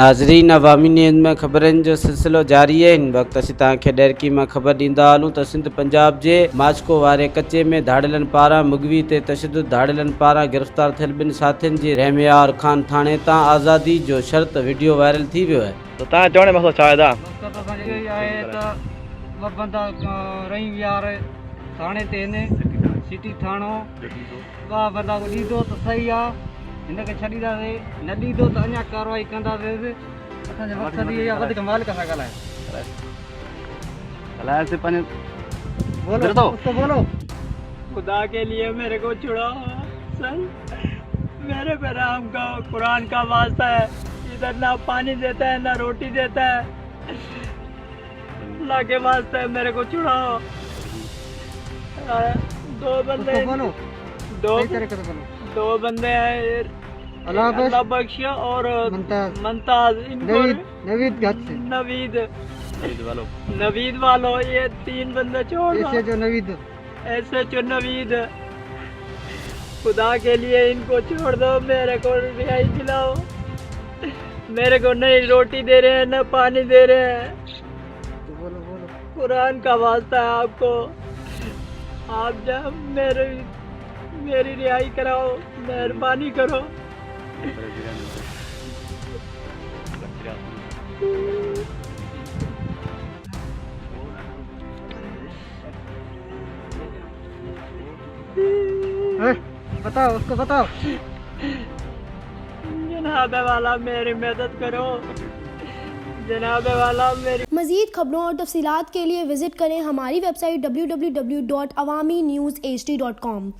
नाज़रीन, अवामी न्यूज़ में ख़बरनि जो सिलसिलो जारी है। हिन वक़्तु असीं तव्हांखे डेरकी मां ख़बर ॾींदा हलूं त सिंध पंजाब जे माचको वारे कचे में धाड़ियलनि पारां मुगवी ते तशद्दुद। धाड़ियलनि पारां गिरफ़्तार थियल ॿिनि साथियुनि जी रहमियार खान थाणे तां आज़ादी जो शर्त वीडियो वायरल थी वियो आहे। तो तव्हां चवण जो मसलो छा आहे? मक़सदु असांजो इहो ई आहे त ॿ बंदा रही यार थाणे ते आहिनि, सिटी थाणो। ॿ बंदा ॾींदो त सही आहे, हिनखे छॾींदासीं, न ॾींदो त अञा कार्रवाई कंदासीं। असांजो मक़सदु इहो आहे वधीक मालिक सां बोलो। खुदा के लिए मेरे को छुड़ाओ सर, मेरे पे राम का कुरान का वास्ता है। इधर ना पानी देता है ना रोटी देता है, अल्लाह के वास्ते है, मेरे को छुड़ाओ। दो बंदे दो बंदे हैं, अल्लाह बख्श और मुमताज, इनको नवीद वालों, ये तीन बंदे छोड़ ऐसे जो नवीद, खुदा के लिए इनको छोड़ दो, मेरे को रिहाई दिलाओ। मेरे को नहीं रोटी दे रहे हैं, न पानी दे रहे हैं। कुरान का वास्ता है आपको, आप जब मेरी रिहाई कराओ, मेहरबानी करो। बताओ, उसको बताओ। जनाबे वाला मेरी मदद करो, जनाबे वाला मेरी। मज़ीद खबरों और तफसीलात के लिए विजिट करें हमारी वेबसाइट www.awamiNewsHD.com।